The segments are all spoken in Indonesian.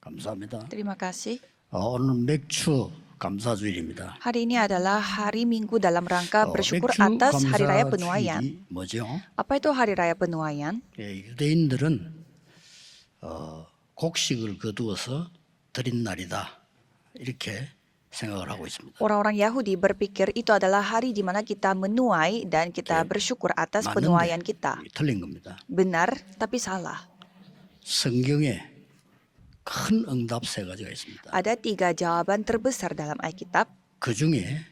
감사합니다. Terima kasih. 오늘 맥주 감사주일입니다. Hari ini adalah hari Minggu dalam rangka bersyukur 맥주 atas Hari Raya Penuaian. 감사주일이 뭐죠? Apa itu Hari Raya Penuaian? 유대인들은 곡식을 거두어서 드린 날이다 이렇게 생각을 하고 있습니다. Orang-orang Yahudi berpikir itu adalah hari di mana kita menuai dan kita bersyukur atas penuaian kita. 틀린 겁니다. Benar, tapi salah. 성경에 큰 응답 세 가지가 있습니다. Ada 3 jawaban terbesar dalam Alkitab. 그 중에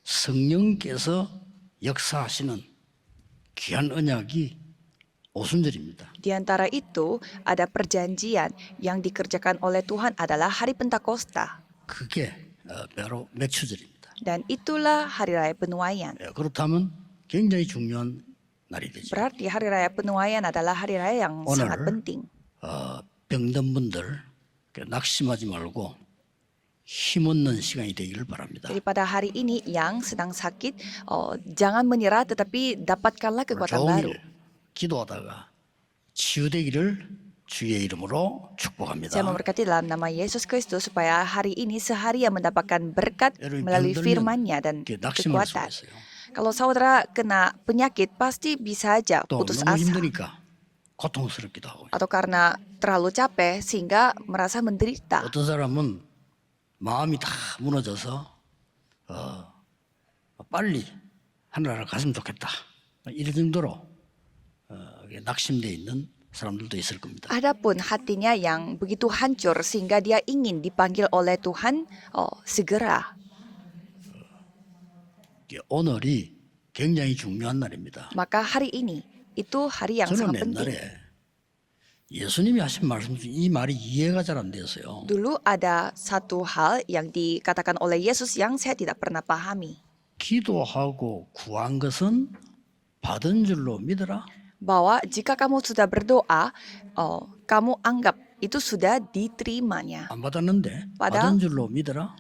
성령께서 역사하시는 귀한 언약이 오순절입니다. Di antara itu, ada perjanjian yang dikerjakan oleh Tuhan adalah hari Pentakosta. 그게 바로 맥주절입니다. Dan itulah Hari Raya Penuaian. 그렇다면 굉장히 중요한 날이 되죠. Berarti Hari Raya Penuaian adalah hari raya yang 오늘 sangat penting. 병든 분들 낙심하지 말고 힘없는 시간이 되기를 바랍니다. Jadi pada hari ini yang sedang sakit, jangan menyerah tetapi dapatkanlah kekuatan baru. 종일 기도하다가 치유되기를 주의 이름으로 축복합니다. Saya memberkati dalam nama Yesus Kristus supaya hari ini seharian mendapatkan berkat melalui firman-Nya dan 낙심할 수가 kekuatan. 있어요. Kalau saudara kena penyakit, pasti bisa aja 또 putus 너무 asa. 힘드니까 고통스럽기도 하고. Atau karena terlalu capek sehingga merasa menderita. 어떤 사람은 마음이 다 무너져서 빨리 하늘나라 갔으면 좋겠다. 이럴 정도로 낙심돼 있는 사람들도 있을 겁니다. Adapun hatinya yang begitu hancur sehingga dia ingin dipanggil oleh Tuhan segera. 오늘이 굉장히 중요한 날입니다. Maka hari ini itu hari yang 저는 sangat penting. 옛날에 예수님이 하신 말씀 중 이 말이 이해가 잘 안 됐어요. Dulu ada satu hal yang dikatakan oleh Yesus yang saya tidak pernah pahami. 기도하고 구한 것은 받은 줄로 믿어라. Bahwa jika kamu sudah berdoa, kamu anggap itu sudah diterimanya. 안 받았는데 받아? 받은 줄로 믿어라.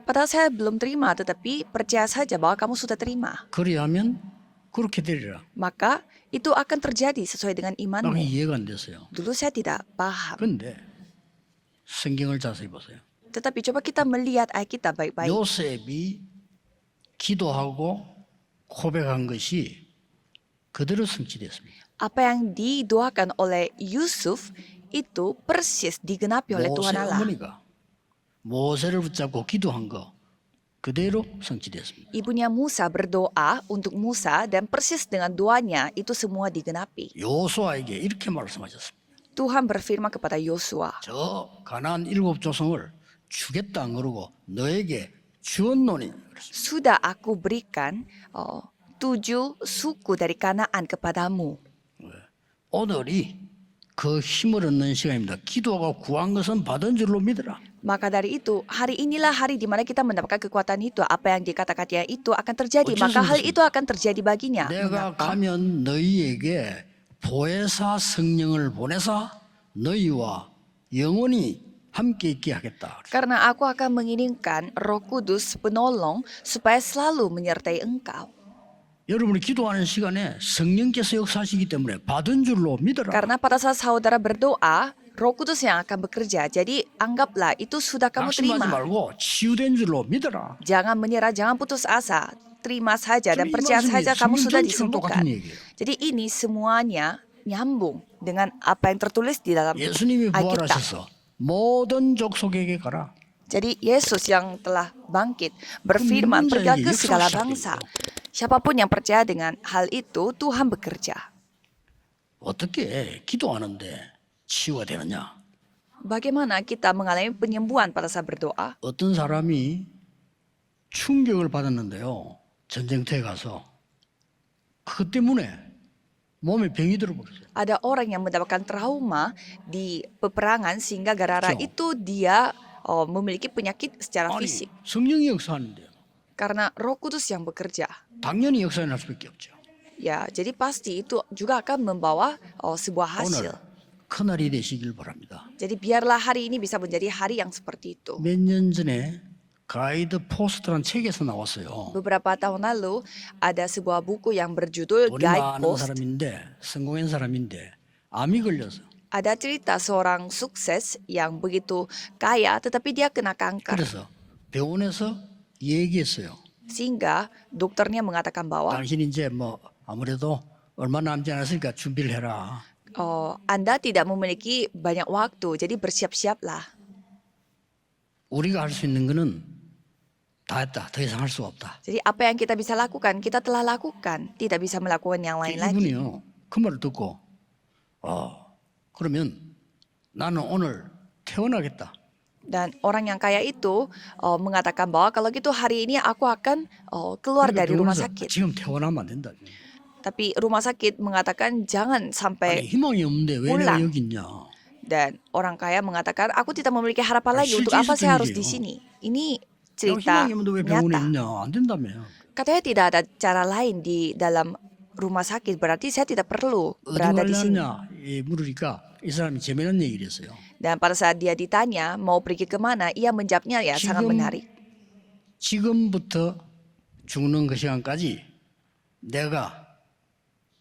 Padahal saya belum terima, tetapi percaya saja bahwa kamu sudah terima. 그리하면 그렇게 되리라. Maka itu akan terjadi sesuai dengan 나 imanmu. 이해가 안 됐어요. Dulu saya tidak paham. 그런데 성경을 자세히 보세요. Tetapi coba kita melihat Alkitab baik-baik. 요셉이 기도하고 고백한 것이 그대로 성취됐습니다. Apa yang didoakan oleh Yusuf itu persis digenapi oleh 모세 Tuhan Allah. 어머니가 모세를 붙잡고 기도한 거 그대로 성취됐습니다. Ibunya Musa berdoa untuk Musa dan persis dengan doanya itu semua digenapi. 요수아에게 이렇게 말씀하셨습니다. Tuhan berfirman kepada Yosua, 저 가나안 7 조성을 주겠다 안 그러고 너에게 주었노니. sudah aku berikan 7 suku dari Kanaan kepadamu. 오늘이 그 힘을 얻는 시간입니다. 기도하고 구한 것은 받은 줄로 믿어라. Maka dari itu, hari inilah hari di mana kita mendapatkan kekuatan itu. Apa yang dikatakannya itu akan terjadi. Maka hal itu akan terjadi baginya. 내가 Mengapa? 가면 너희에게 보혜사 성령을 보내사 너희와 영원히 함께 있게 하겠다. Karena aku akan mengirimkan Roh Kudus penolong supaya selalu menyertai engkau. 여러분이 기도하는 시간에 성령께서 역사하시기 때문에 받은 줄로 믿어라. Karena pada saat saudara berdoa, Roh Kudus yang akan bekerja. Jadi anggaplah itu sudah kamu 낙심하지 terima. 말고 치유된 줄로 믿어라. Jangan menyerah, jangan putus asa. Terima saja dan 이 percaya 말씀이 saja kamu 성경 sudah 전체랑 똑같은 disembuhkan. 얘기예요. Jadi ini semuanya nyambung dengan apa yang tertulis di dalam 예수님이 Alkitab. 부활하셔서 모든 족속에게 가라. Jadi Yesus yang telah bangkit berfirman, pergilah ke segala bangsa. Siapapun yang percaya dengan hal itu, Tuhan bekerja. 어떻게 기도하는데 치유가 되느냐? Bagaimana kita mengalami penyembuhan pada saat berdoa? 어떤 사람이 충격을 받았는데요. 전쟁터에 가서 그것 때문에 몸에 병이 들어버렸어요. Ada orang yang mendapatkan trauma di peperangan sehingga gara-gara 그렇죠. itu dia memiliki penyakit secara 아니 fisik. 성령이 역사하는데요. Karena Roh Kudus yang bekerja. 당연히 역사할 수밖에 없죠. Ya, jadi pasti itu juga akan membawa sebuah 오늘 hasil. 큰 날이 되시길 바랍니다. Jadi biarlah hari ini bisa menjadi hari yang seperti itu. 몇 년 전에 가이드 포스트라는 책에서 나왔어요. Beberapa tahun lalu ada sebuah buku yang berjudul 우리 Guide 많은 Post. 사람인데 성공한 사람인데 암이 걸려서 Ada cerita seorang sukses yang begitu kaya tetapi dia kena kanker. 그래서 병원에서 얘기했어요. Sehingga dokternya mengatakan bahwa 당신 이제 뭐 아무래도 얼마 남지 않았으니까 준비를 해라. Anda tidak memiliki banyak waktu, jadi bersiap-siaplah. 우리가 할 수 있는 거는 다 했다. 더 이상 할 수가 없다. Jadi apa yang kita bisa lakukan, kita telah lakukan. Tidak bisa melakukan yang lain lagi. 이분이요. 그 말을 듣고 그러면 나는 오늘 퇴원하겠다. Dan orang yang kaya itu mengatakan bahwa kalau gitu hari ini aku akan keluar 그러니까 dari rumah 병원에서 sakit. 지금 퇴원하면 안 된다. Tapi rumah sakit mengatakan jangan 아니, sampai 희망이 없는데 왜 내가 pulang. 여기 있냐. Dan orang kaya mengatakan aku tidak memiliki harapan lagi. 실제 Untuk apa saya 있었던 harus di 일이에요. sini? Ini 내가 cerita 희망이 없는데 왜 병원에 nyata. 있냐. 안 된다며. Katanya tidak ada cara lain di dalam rumah sakit. Berarti saya tidak perlu 어디 berada di sini. 가려냐 물으니까 이 사람이 재미난 얘기를 했어요. Dan pada saat dia ditanya mau pergi kemana, ia menjawabnya ya sangat 지금 menarik. 지금부터 죽는 그 시간까지 내가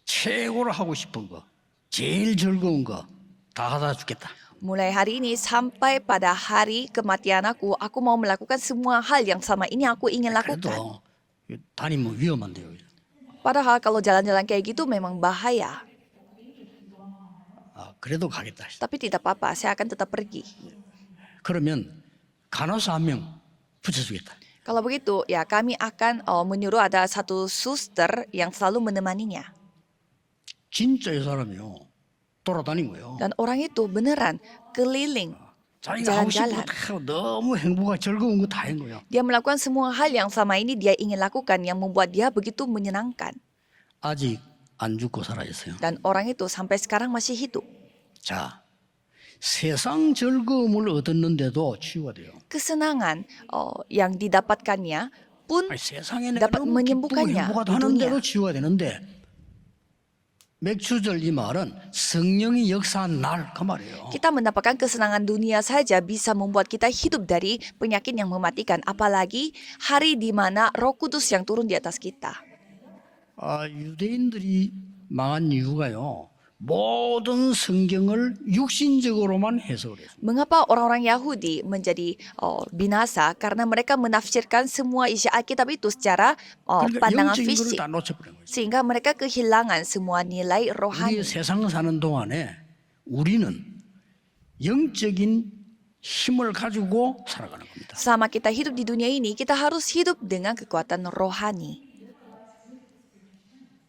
최고로 하고 싶은 거, 제일 즐거운 거 다 하다 죽겠다. Mulai hari ini sampai pada hari kematian aku mau melakukan semua hal yang selama ini aku ingin lakukan. 그래도 다니면 위험한데요. Padahal kalau jalan-jalan kayak gitu memang bahaya. 그래도 가겠다. Tapi tidak apa-apa, saya akan tetap pergi. 그러면 간호사 한 명 붙여주겠다. Kalau begitu, ya kami akan menyuruh ada satu suster yang selalu menemaninya. 진짜 이 사람이요. 돌아다닌 거예요. Dan orang itu beneran keliling. 자기가 하고 싶은 jalan-jalan. 거다 하고 너무 행복하고 즐거운 거 다 한 거야. Dia melakukan semua hal yang selama ini dia ingin lakukan yang membuat dia begitu menyenangkan. 아직 안 죽고 살아 있어요. Dan orang itu sampai sekarang masih hidup. 자, 세상 즐거움을 얻었는데도 치유가 돼요. Kesenangan yang didapatkannya pun 아니, 세상에 내가 dapat 너무 기쁘고 menyembuhkannya 행복하다 di 하는데도 dunia. 치유가 되는데 맥주절 이 말은 성령이 역사한 날 그 말이에요. Kita mendapatkan kesenangan dunia saja bisa membuat kita hidup dari penyakit yang mematikan. Apalagi hari di mana Roh Kudus yang turun di atas kita. 유대인들이 망한 이유가요. 모든 성경을 육신적으로만 해석을 했어요. Mengapa orang-orang Yahudi menjadi binasa? Karena mereka menafsirkan semua isi Alkitab itu secara 그러니까 pandangan 영적인 거를 fisik. 다 놓쳐버린 거예요. Sehingga mereka kehilangan semua nilai 우리 rohani. 세상 사는 동안에 우리는 영적인 힘을 가지고 살아가는 겁니다. Selama kita hidup di dunia ini, kita harus hidup dengan kekuatan rohani.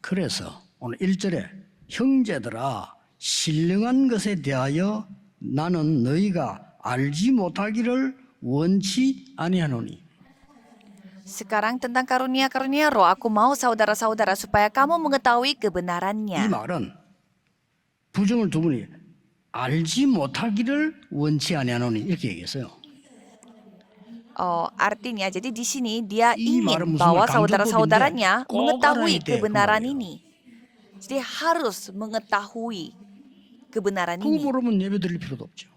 그래서 오늘 1절에 형제들아 신령한 것에 대하여 나는 너희가 알지 못하기를 원치 아니하노니. Sekarang tentang karunia-karunia roh, aku mau saudara-saudara supaya kamu mengetahui 이 kebenarannya. 말은 부정을 두 분이 알지 못하기를 원치 아니하노니 이렇게 얘기했어요. Artinya, jadi di sini dia 이 말은 ingin 무슨 bahwa 말, saudara-saudaranya 강조법인데 꼭 mengetahui 알아야 돼, kebenaran 그 말이에요. ini. Jadi harus mengetahui kebenaran 그거 ini. 모르면 예배 드릴 필요도 없죠.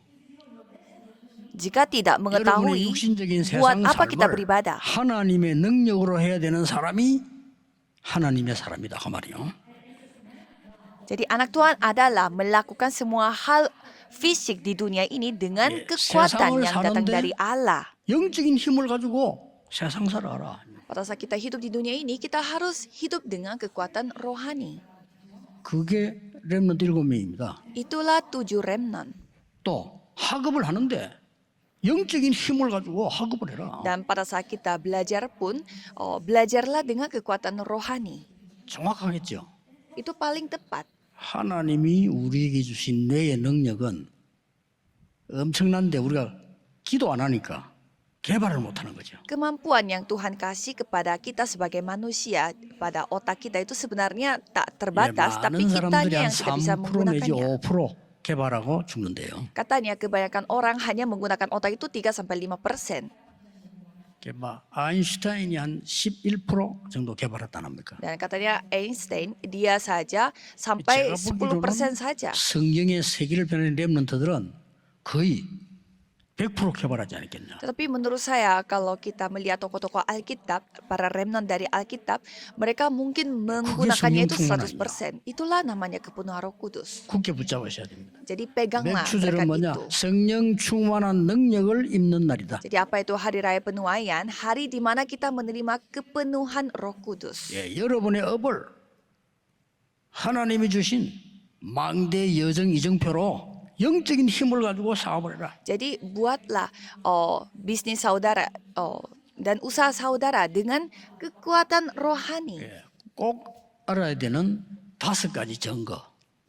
Jika tidak 여러분의 mengetahui, 육신적인 buat 세상 apa kita 삶을 beribadah? 하나님의 능력으로 해야 되는 사람이 하나님의 사람이다 그 말이요. Jadi anak Tuhan adalah melakukan semua hal fisik di dunia ini dengan 예, kekuatan 세상을 yang datang 사는데 dari Allah. 영적인 힘을 가지고 세상 살아라. Pada saat kita hidup di dunia ini, kita harus hidup dengan kekuatan rohani. 그게 렘넌트 7명입니다. Itulah 7 remnant. 또 학업을 하는데 영적인 힘을 가지고 학업을 해라. Dan pada saat kita belajar pun, belajarlah dengan kekuatan rohani. 정확하겠죠. Itu paling tepat. 하나님이 우리에게 주신 뇌의 능력은 엄청난데 우리가 기도 안 하니까 개발을 못하는 거죠. Kemampuan yang Tuhan kasih kepada kita sebagai manusia pada otak kita itu sebenarnya tak terbatas, tapi 많은 사람들이 kitanya 한 yang tidak bisa 3% 내지 menggunakannya. 5% 개발하고 죽는데요. Katanya kebanyakan orang hanya menggunakan otak itu 3-5%. 아인슈타인이 한 11% 정도 개발했다는 겁니까? Dan katanya Einstein dia saja sampai 제가 보기로는 10% saja. 성경의 세계를 변하는 렘넌트들은 거의 100% 개발하지 않았겠냐. Tetapi menurut saya kalau kita melihat tokoh-tokoh Alkitab, para remnant dari Alkitab, mereka mungkin menggunakannya itu 성령 100%. Itulah namanya kepenuhan Roh Kudus. 굳게 붙잡으셔야 됩니다. Jadi peganglah 맥주절은 berkat 뭐냐? itu. 성령 충만한 능력을 입는 날이다. Jadi apa itu hari raya penuaian? Hari di mana kita menerima kepenuhan Roh Kudus. 예, 여러분의 업을 하나님이 주신 망대 여정 이정표로 영적인 힘을 가지고 쌓아버려라. Jadi buatlah bisnis saudara dan usaha saudara dengan kekuatan rohani. 예, 꼭 알아야 되는 5가지 증거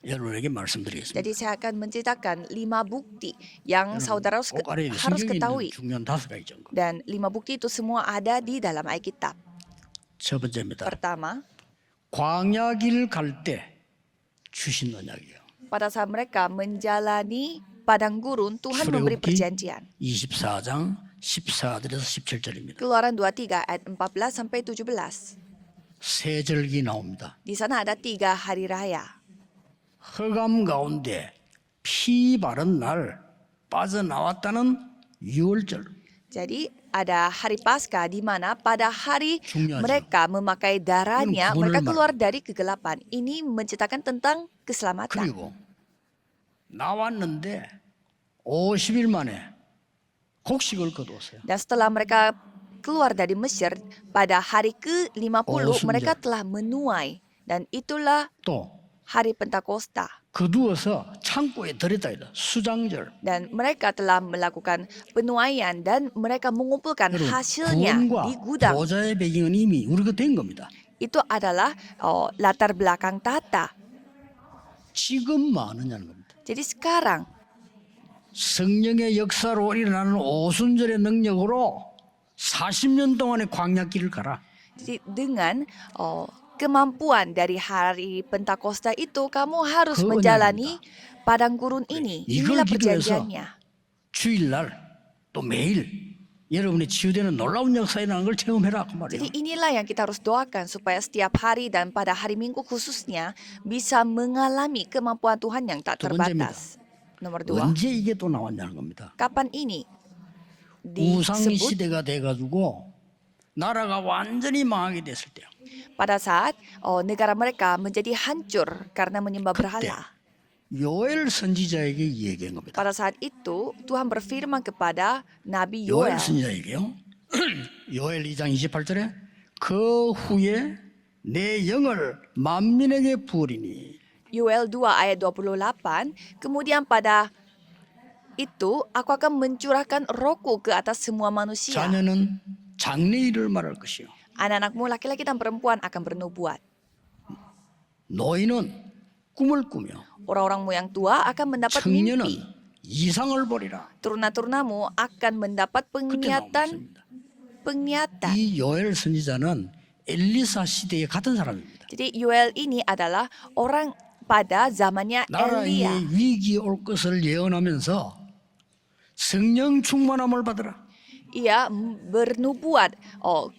여러분에게 말씀드리겠습니다. Jadi saya akan menceritakan 5 bukti yang saudara 꼭 알아야 돼. harus 성경에 있는 ketahui. 중요한 5가지 증거. Dan 5 bukti itu semua ada di dalam Alkitab. 첫 번째입니다. Pertama, 광야길 갈 때 주신 언약이에요. pada saat mereka menjalani padang gurun, Tuhan memberi 출애굽기 perjanjian. 24장 14절에서 17절입니다. Keluaran 23 ayat 14 sampai 17. 세 절기 나옵니다. Di sana ada 3 hari raya. 흑암 가운데 피 바른 날 빠져나왔다는 유월절. Jadi ada hari Paskah di mana pada hari 중요하죠. mereka memakai darahnya, 이건 구원을 mereka keluar dari kegelapan. Ini menceritakan tentang keselamatan. 그리고 나왔는데 50일 만에 곡식을 거두었어요. Dan setelah mereka keluar dari Mesir, pada hari ke-50 sunja. mereka telah menuai. Dan itulah 또 hari Pentakosta. 거두어서 창고에 들였다 이다. 수장절. Dan mereka telah melakukan penuaian dan mereka mengumpulkan 여러분, hasilnya di 구원과 gudang. 보좌의 배경은 이미 우리가 된 겁니다. Itu adalah latar belakang tata. 지금 뭐 하느냐는 겁니다. Jadi sekarang 성령의 역사로 일어나는 오순절의 능력으로 40년 동안의 광야길을 가라. jadi dengan kemampuan dari hari Pentakosta itu, kamu harus 그거 menjalani padang gurun ini. 이걸 Inilah 기도해서 perjanjiannya. 주일날 또 매일 여러분의 치유되는 놀라운 역사라는 걸 체험해라 그 말이에요. Jadi inilah yang kita harus doakan supaya setiap hari dan pada hari Minggu khususnya bisa mengalami kemampuan Tuhan yang tak 두 번째입니다. terbatas. Nomor 2, 언제 이게 또 나왔냐는 겁니다. kapan ini 우상 disebut? 시대가 돼가지고 나라가 완전히 망하게 됐을 때요. Pada saat negara mereka menjadi hancur karena menyembah 그때 berhala. 요엘 선지자에게 얘기한 겁니다. Pada saat itu Tuhan berfirman kepada Nabi Yoel. 요엘 선지자에게요. 요엘 2장 28절에 그 후에 내 영을 만민에게 부으리니 Yoel 2 ayat 28, kemudian pada itu aku akan mencurahkan rohku ke atas semua manusia. 자녀는 장래일을 말할 것이요. Anak-anakmu laki-laki dan perempuan akan bernubuat. 노인은 꿈을 꾸며 Orang-orangmu yang tua akan mendapat 청년은 mimpi. 이상을 보리라. Turuna-turunamu akan mendapat 그때 나온 말씀입니다. penglihatan. 이 요엘 선지자는 엘리사 시대의 같은 사람입니다. Jadi Yoel ini adalah orang pada zamannya 나라의 Elia. 위기 올 것을 예언하면서 성령 충만함을 받으라. Ia bernubuat,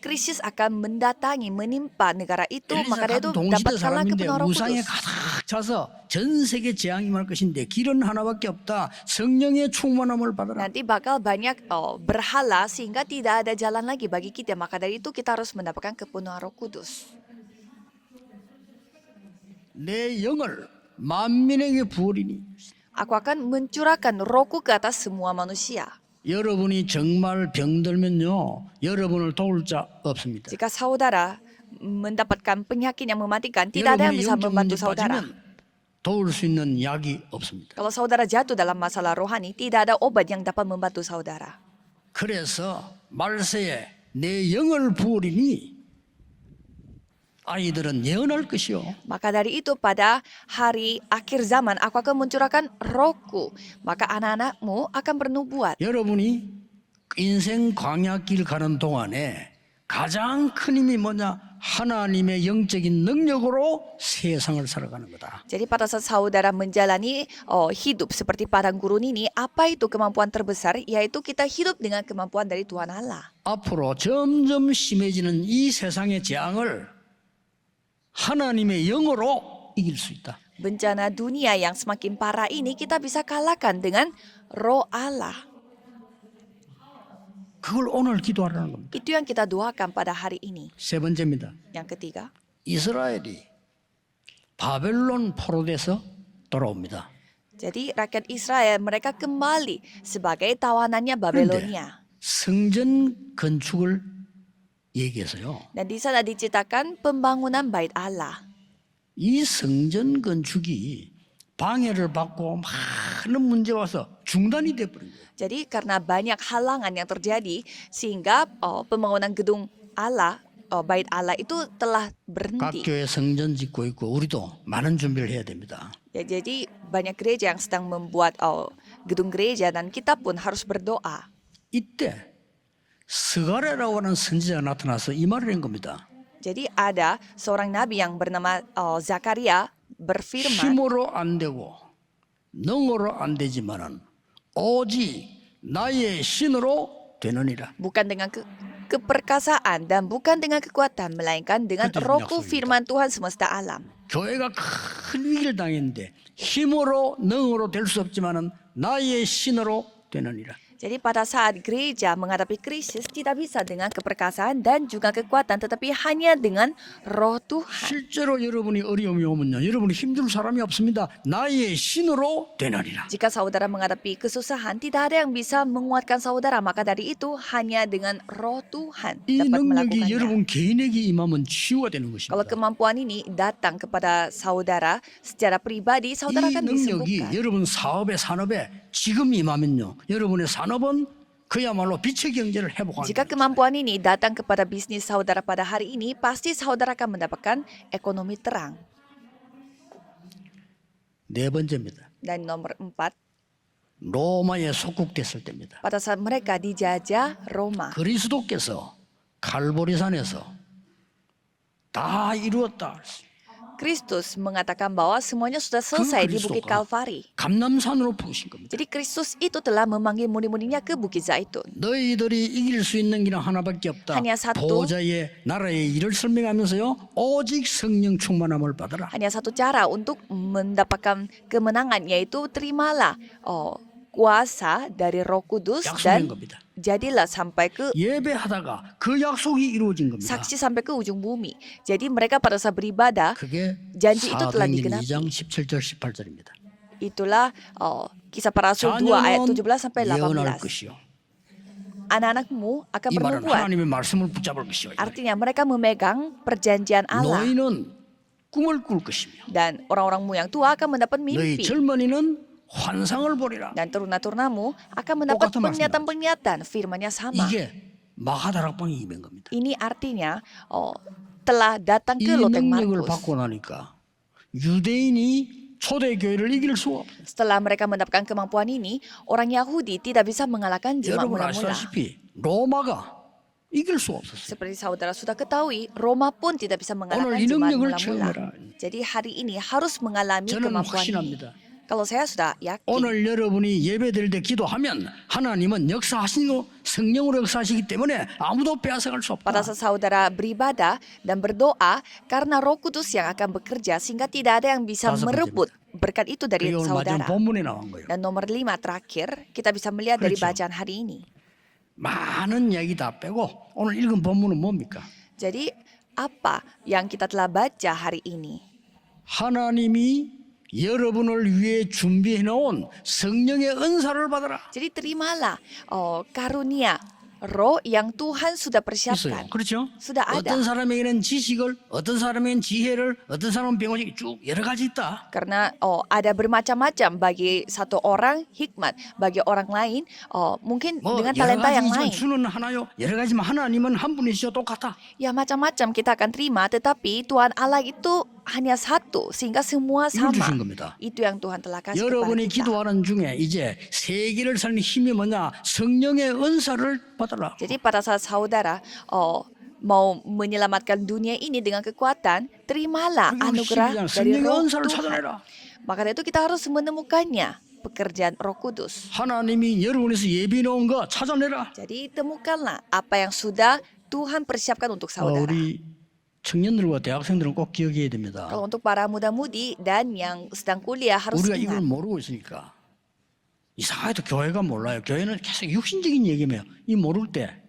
krisis akan mendatangi, menimpa negara itu, maka dia itu 엘리사 동시대 dapatkanlah 사람인데 kepenuhan Roh 우상에 Kudus. 가득 차서 전 세계 재앙이 임할 것인데 길은 하나밖에 없다. 성령의 충만함을 받으라. Nanti bakal banyak berhala sehingga tidak ada jalan lagi bagi kita. Maka dari itu kita harus mendapatkan kepenuhan Roh Kudus. 내 영을 만민에게 부으리니 Aku akan mencurahkan rohku ke atas semua manusia. 여러분이 정말 병들면요 여러분을 도울 자 없습니다. Jika saudara mendapatkan penyakit yang mematikan, tidak ada yang 여러분이 bisa 영적 membantu 문제 saudara. 빠지면 도울 수 있는 약이 없습니다. Kalau saudara jatuh dalam masalah rohani, tidak ada obat yang dapat membantu saudara. 그래서 말세에 내 영을 부으리니 아이들은 예언할 것이요. Maka dari itu pada hari akhir zaman aku akan mencurahkan rohku. Maka anak-anakmu akan bernubuat. 여러분이 인생 광야길 가는 동안에 가장 큰 힘이 뭐냐? 하나님의 영적인 능력으로 세상을 살아가는 거다. Jadi pada saat saudara menjalani hidup seperti padang gurun ini, apa itu kemampuan terbesar? Yaitu kita hidup dengan kemampuan dari Tuhan Allah. 앞으로 점점 심해지는 이 세상의 재앙을 하나님의 영으로 이길 수 있다. Bencana dunia yang semakin parah ini kita bisa kalahkan dengan roh Allah. 그걸 오늘 기도하라는 겁니다. Itu yang kita doakan pada hari ini. 세 번째입니다. Yang ketiga, 이스라엘이 바벨론 포로돼서 돌아옵니다. jadi rakyat Israel mereka kembali sebagai tawanannya Babelonia. 성전 건축을 얘기해서요. Dan di sana diceritakan pembangunan bait Allah. 이 성전 건축이 방해를 받고 많은 문제가 와서 중단이 돼버린 거예요. Jadi karena banyak halangan yang terjadi sehingga pembangunan gedung Allah, bait Allah itu telah 각 berhenti. 교회 성전 짓고 있고 우리도 많은 준비를 해야 됩니다. Ya, jadi banyak gereja yang sedang membuat gedung gereja dan kita pun harus berdoa. 이때 스가랴라고 하는 선지자가 나타나서 이 말을 한 겁니다. Jadi ada seorang nabi yang bernama Zakaria berfirman, 힘으로 안 되고 능으로 안 되지만은 오직 나의 신으로 되느니라. bukan dengan keperkasaan dan bukan dengan kekuatan, melainkan dengan 그때 rohku 약속입니다. firman Tuhan semesta alam. 교회가 큰 위기를 당했는데 힘으로 능으로 될 수 없지만은 나의 신으로 되느니라. Jadi pada saat gereja menghadapi krisis tidak bisa dengan keperkasaan dan juga kekuatan, tetapi hanya dengan roh Tuhan. 실제로 여러분이 어려움이 오면요, 여러분이 힘들 사람이 없습니다. 나의 신으로 되느니라. Jika saudara menghadapi kesusahan, tidak ada yang bisa menguatkan saudara, maka dari itu hanya dengan roh Tuhan 이 dapat 능력이 melakukannya. 여러분 개인에게 임하면 치유가 되는 Kalau 것입니다. kemampuan ini datang kepada saudara secara pribadi, saudara 이 akan 능력이 disembuhkan. 여러분 사업에 산업에 지금 임하면요, 여러분의 산업은 그야말로 빛의 경제를 회복하는 Jika 거예요. kemampuan ini datang kepada bisnis saudara pada hari ini, pasti saudara akan mendapatkan ekonomi terang. 네 번째입니다. Dan nomor 4, 로마에 속국됐을 때입니다. pada saat mereka dijajah Roma. 그리스도께서 갈보리산에서 다 이루었다. Kristus mengatakan bahwa semuanya sudah selesai di Bukit Kalvari. 감람산으로 부르신 겁니다. Jadi Kristus itu telah memanggil murid-muridnya ke Bukit Zaitun. 너희들이 이길 수 있는 길은 하나밖에 없다. hanya satu. 보호자의 나라의 일을 설명하면서요, 오직 성령 충만함을 받아라. Hanya satu cara untuk mendapatkan kemenangan, yaitu terimalah kuasa dari Roh Kudus 약속한 dan 겁니다. jadilah sampai ke 예배하다가 그 약속이 이루어진 겁니다. saksi sampai ke ujung bumi. Jadi mereka pada saat beribadah, 그게 janji itu telah 사도행전 digenapi. 2장 17절 18절입니다. Itulah Kisah Para Rasul 2 ayat 17 sampai 예언할 18. 것이요. Anak-anakmu akan 이 말은 bernubuat. 하나님의 말씀을 붙잡을 것이요. Artinya mereka memegang perjanjian Allah. 너희는 꿈을 꿀 것이며 Dan orang-orangmu yang tua akan mendapat 너희 mimpi. 젊은이는 환상을 보리라. Dan teruna-turunamu akan mendapat 똑같은 penglihatan-penglihatan. Firman-Nya sama. 이게 마가다락방이 임한 겁니다. Ini artinya telah datang 이 ke loteng 능력을 Markus. 받고 나니까 유대인이 초대교회를 이길 수가 없어요. Setelah mereka mendapatkan kemampuan ini, orang Yahudi tidak bisa mengalahkan jemaat 여러분 mula-mula. 아시다시피 로마가 이길 수가 없었어요. Seperti saudara sudah ketahui, Roma pun tidak bisa mengalahkan 오늘 이 jemaat 능력을 mula-mula. 체험해라. Jadi hari ini harus mengalami 저는 kemampuan ini. 확신합니다. Kalau saya sudah yakin, 오늘 여러분이 예배드릴 때 기도하면 하나님은 역사하시고 성령으로 역사하시기 때문에 아무도 빼앗아갈 수 pada 없다. saat saudara beribadah dan berdoa, karena Roh Kudus yang akan bekerja sehingga tidak ada yang bisa 다섯 merebut berkat itu dari 그게 오늘 마지막 saudara. 본문에 나온 거예요. Dan nomor 5 terakhir, kita bisa melihat dari 그렇죠. bacaan hari ini. 많은 얘기 다 빼고 오늘 읽은 본문은 뭡니까? Jadi apa yang kita telah baca hari ini? 하나님이 여러분을 위해 준비해 놓은 성령의 은사를 받아라. Jadi terimalah karunia roh yang Tuhan sudah 있어요. persiapkan. 그렇죠? sudah ada. 어떤 사람에게는 지식을, 어떤 사람에게는 지혜를, 어떤 사람은 병원이 쭉 여러 가지 있다. Karena ada bermacam-macam, bagi satu orang hikmat, bagi orang lain mungkin 뭐 dengan 여러 talenta yang 가지지만 lain. 주는 하나요. 여러 가지만 하나님은 한 분이시죠. 똑같아. Ya macam-macam kita akan terima, tetapi Tuhan Allah itu hanya satu, sehingga semua 이걸 sama. 주신 겁니다. Itu yang Tuhan telah kasih kepada 여러분이 kita. 기도하는 중에 이제 세계를 살리는 힘이 뭐냐? 성령의 은사를 받아라. Jadi pada saat saudara mau menyelamatkan dunia ini dengan kekuatan, terimalah 그게 anugerah 시비잖아. dari 성령의 Roh 은사를 Tuhan. 찾아내라. Maka dari itu kita harus menemukannya, pekerjaan Roh Kudus. 하나님이 여러분에서 예비 놓은 거 찾아내라. Jadi temukanlah apa yang sudah Tuhan persiapkan untuk saudara. 우리 청년들과 대학생들은 꼭 기억해야 됩니다. Kalau untuk para muda-mudi dan yang sedang kuliah harus 우리가 이걸 ingat. 모르고 있으니까 이상하게도 교회가 몰라요. 교회는 계속 육신적인 얘기면 이 모를 때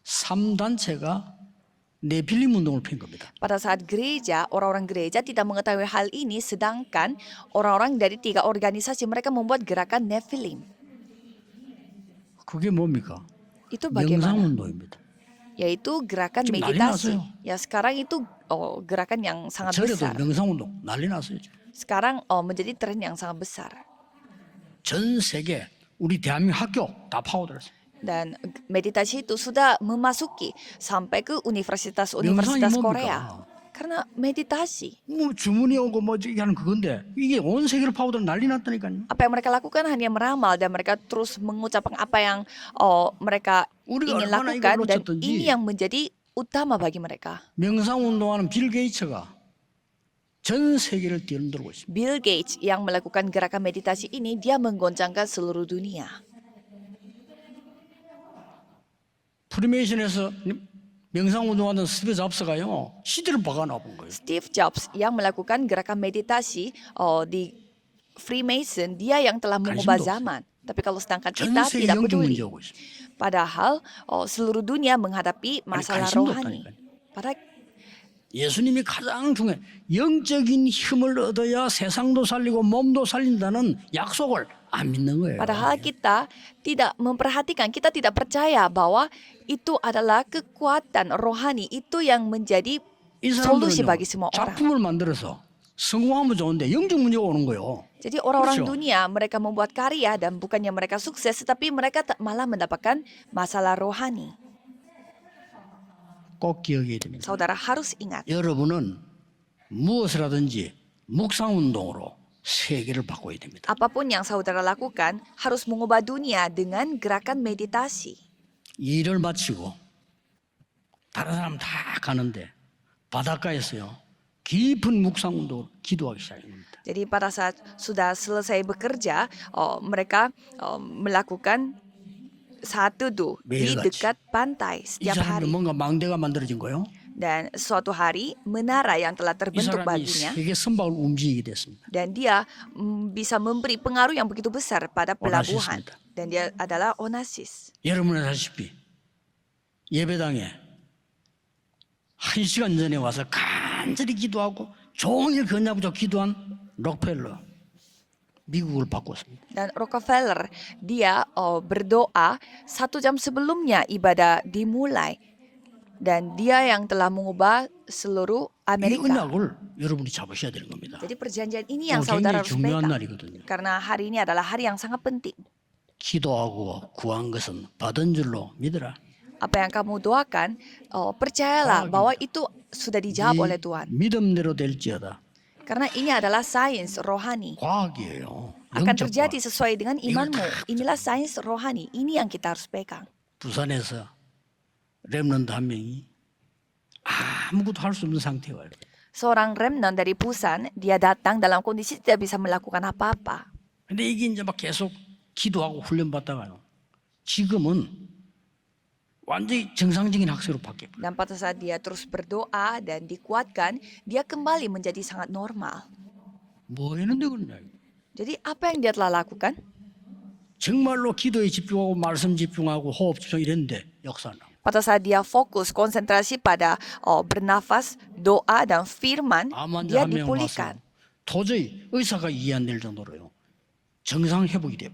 3단체가 네필림 운동을 핀 겁니다. Pada saat gereja, orang-orang gereja tidak mengetahui hal ini, sedangkan orang-orang dari 3 organisasi mereka membuat gerakan Nephilim. 그게 뭡니까? Itu bagaimana? 명상운동입니다. Yaitu gerakan 지금 난리 meditasi. 났어요. Ya sekarang itu gerakan yang sangat 절에도 besar. 명상운동 난리 났어요. 지금. Sekarang menjadi tren yang sangat besar. 전 세계 우리 대한민국 학교 다 파고들었어요. Dan meditasi itu sudah memasuki sampai ke universitas-universitas 명상이 Korea. 뭡니까? Karena meditasi. 뭐 주문이 오고 뭐 저기 하는 그건데 이게 온 세계를 파고들 난리 났다니까요. Apa yang mereka lakukan hanya meramal dan mereka terus mengucapkan apa yang mereka 우리가 ingin 얼마나 lakukan 이걸 dan 놓쳤던지. ini yang menjadi utama bagi mereka. 명상운동하는 빌 게이츠가 전 세계를 뒤흔들고 있습니다. Bill Gates yang melakukan gerakan meditasi ini, dia menggoncangkan seluruh dunia. 프리메이션에서 명상운동하는 스티브 잡스가요 시대를 박아놔본 거예요. Steve Jobs yang melakukan gerakan meditasi di Freemason, dia yang telah mengubah 관심도 zaman. Tapi kalau sedangkan 전 kita 세계 tidak 영적 peduli. 문제 오고 있습니다. Padahal seluruh dunia menghadapi masalah 관심도 rohani. 없다니까요. Padahal 예수님이 가장 중요한 영적인 힘을 얻어야 세상도 살리고 몸도 살린다는 약속을 안 믿는 거예요. Padahal kita tidak memperhatikan, kita tidak percaya bahwa itu adalah kekuatan rohani, itu yang menjadi 이 solusi 사람들은요 bagi semua orang. 작품을 만들어서 성공하면 좋은데 영적 문제가 오는 거예요. Jadi orang-orang 그렇죠. dunia mereka membuat karya dan bukannya mereka sukses, tetapi mereka malah mendapatkan masalah rohani. 꼭 기억해야 됩니다. Saudara harus ingat, 여러분은 무엇을 하든지 묵상운동으로 세계를 바꿔야 됩니다. apapun yang saudara lakukan harus mengubah dunia dengan gerakan meditasi. 일을 마치고 다른 사람 다 가는데 바닷가에서요 깊은 묵상운동으로 기도하기 시작한 겁니다. Jadi pada saat sudah selesai bekerja, mereka melakukan saat teduh di 매일같이. dekat pantai 이 setiap 사람은 hari. 뭔가 망대가 만들어진 거예요. Dan suatu hari menara yang telah 이 terbentuk 사람이 baginya 세계 선박을 움직이게 됐습니다. dan dia bisa memberi pengaruh yang begitu besar pada pelabuhan. Onasis입니다. Dan dia adalah Onassis. 여러분 아시다시피 예배당에 1시간 전에 와서 간절히 기도하고 종일 건야부터 기도한 록펠러 미국을 바꿨습니다. Dan Rockefeller, dia berdoa 1 jam sebelumnya ibadah dimulai. Dan dia yang telah mengubah seluruh 이 Amerika. 언약을 여러분이 잡으셔야 되는 겁니다. Jadi perjanjian ini yang 오늘 saudara 굉장히 harus 중요한 pegang. 날이거든요. Karena hari ini adalah hari yang sangat penting. 기도하고 구한 것은 받은 줄로 믿어라. Apa yang kamu doakan, percayalah bahwa itu sudah dijawab oleh 이 Tuhan. 믿음대로 될지어다. Karena ini adalah sains rohani. 과학이에요. Akan 영적 terjadi 과학. sesuai dengan imanmu. Inilah sains rohani. Ini yang kita harus pegang. 부산에서 렘넌트 한 명이 아무것도 할 수 없는 상태에 와요. Seorang remnant dari Busan, dia datang dalam kondisi tidak bisa melakukan apa-apa. 근데 이게 이제 막 계속 기도하고 훈련받다가요. 지금은 완전히 정상적인 학생으로 바뀌어요. Dan pada saat dia terus berdoa dan dikuatkan, dia kembali menjadi sangat normal. 뭐 했는데 그러냐. Jadi apa yang dia telah lakukan? 정말로 기도에 집중하고 말씀 집중하고 호흡 집중 이랬는데 역사는 Pada saat dia fokus konsentrasi pada bernafas, doa dan firman, 암 환자 dia 한 명 와서 dipulihkan. 도저히 의사가 이해 안 될 정도로요. 정상 회복이 돼요.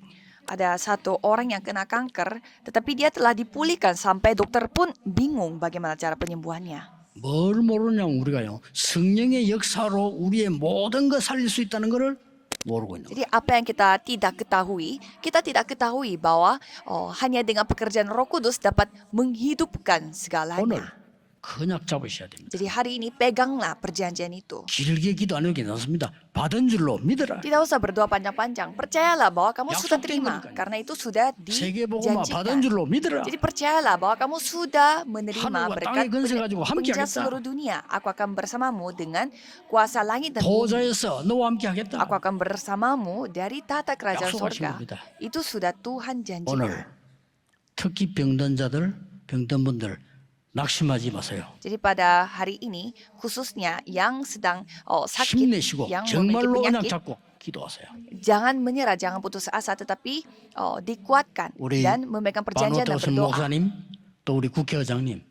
Ada satu orang yang kena kanker, tetapi dia telah dipulihkan sampai dokter pun bingung bagaimana cara penyembuhannya. 뭘 모르냐면 우리가요. 성령의 역사로 우리의 모든 걸 살릴 수 있다는 것을 모르고 있는 거예요. Jadi apa yang kita tidak ketahui bahwa hanya dengan pekerjaan Roh Kudus dapat menghidupkan 오늘 segalanya. 그냥 잡으셔야 됩니다. Jadi hari ini peganglah perjanjian itu. 길게 기도 안 해도 괜찮습니다. 받은 줄로 믿어라. Tidak usah berdoa panjang-panjang. Percayalah bahwa kamu sudah 약속된 terima. 거니까요. Karena itu sudah 세계복음화 받은 dijanjikan. 줄로 믿어라. Jadi percayalah bahwa kamu sudah menerima 하늘과 berkat 땅의 근세 가지고 함께 penjara 하겠다. seluruh dunia. Aku akan bersamamu dengan kuasa langit dan bumi. 보좌에서 너와 함께 하겠다. Aku akan bersamamu dari tata kerajaan 약속하신 surga. 겁니다. Itu sudah Tuhan 오늘 janjikan. 특히 병든 자들, 병든 분들 낙심하지 마세요. Jadi pada hari ini khususnya yang sedang sakit, 힘내시고 yang memiliki 정말로 언약 penyakit, 잡고 기도하세요. jangan menyerah, jangan putus asa, tetapi dikuatkan 우리 dan memegang perjanjian dan 바누아투 berdoa. 목사님 또 우리 국회의장님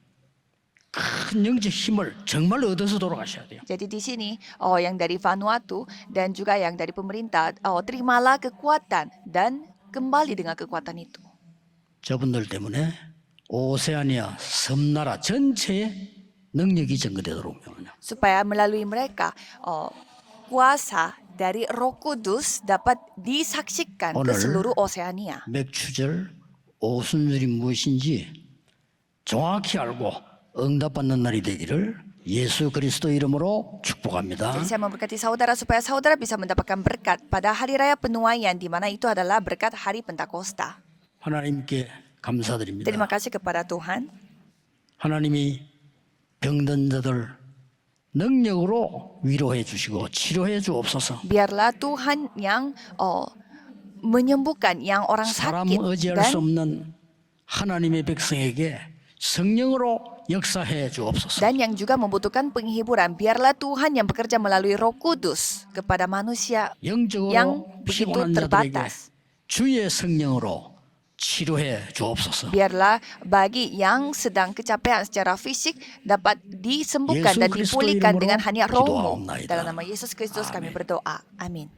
큰 영적 힘을 정말 얻어서 돌아가셔야 돼요. Jadi di sini yang dari Vanuatu dan juga yang dari pemerintah, terimalah kekuatan dan kembali dengan kekuatan itu. 저분들 때문에 오세아니아 섬나라 전체에 능력이 증거되도록 명하냐. Supaya melalui mereka kuasa dari Roh Kudus dapat disaksikan ke 오늘 seluruh Oseania. 맥추절 오순절이 무엇인지 정확히 알고 응답받는 날이 되기를 예수 그리스도 이름으로 축복합니다. Jadi saya memberkati saudara supaya saudara bisa mendapatkan berkat pada hari raya penuaian, di mana itu adalah berkat hari Pentakosta. 하나님께 감사드립니다. Terima kasih kepada Tuhan. 하나님이 병든 자들 능력으로 위로해 주시고 치료해 주옵소서. Biarlah Tuhan yang menyembuhkan yang orang 사람 sakit 의지할 수 dan 없는 하나님의 백성에게 성령으로 역사해 주옵소서. yang juga membutuhkan penghiburan. Biarlah Tuhan yang bekerja melalui Roh Kudus kepada manusia 영적으로 yang begitu 피곤한 자들에게 terbatas. 주의 성령으로 치료해 주옵소서. Biarlah bagi yang sedang kecapean secara fisik dapat disembuhkan Yesus dan Kristus dipulihkan i름으로 dengan hanya rohmu. 기도하옵나이다. Dalam nama Yesus Kristus kami Amin. berdoa. Amin.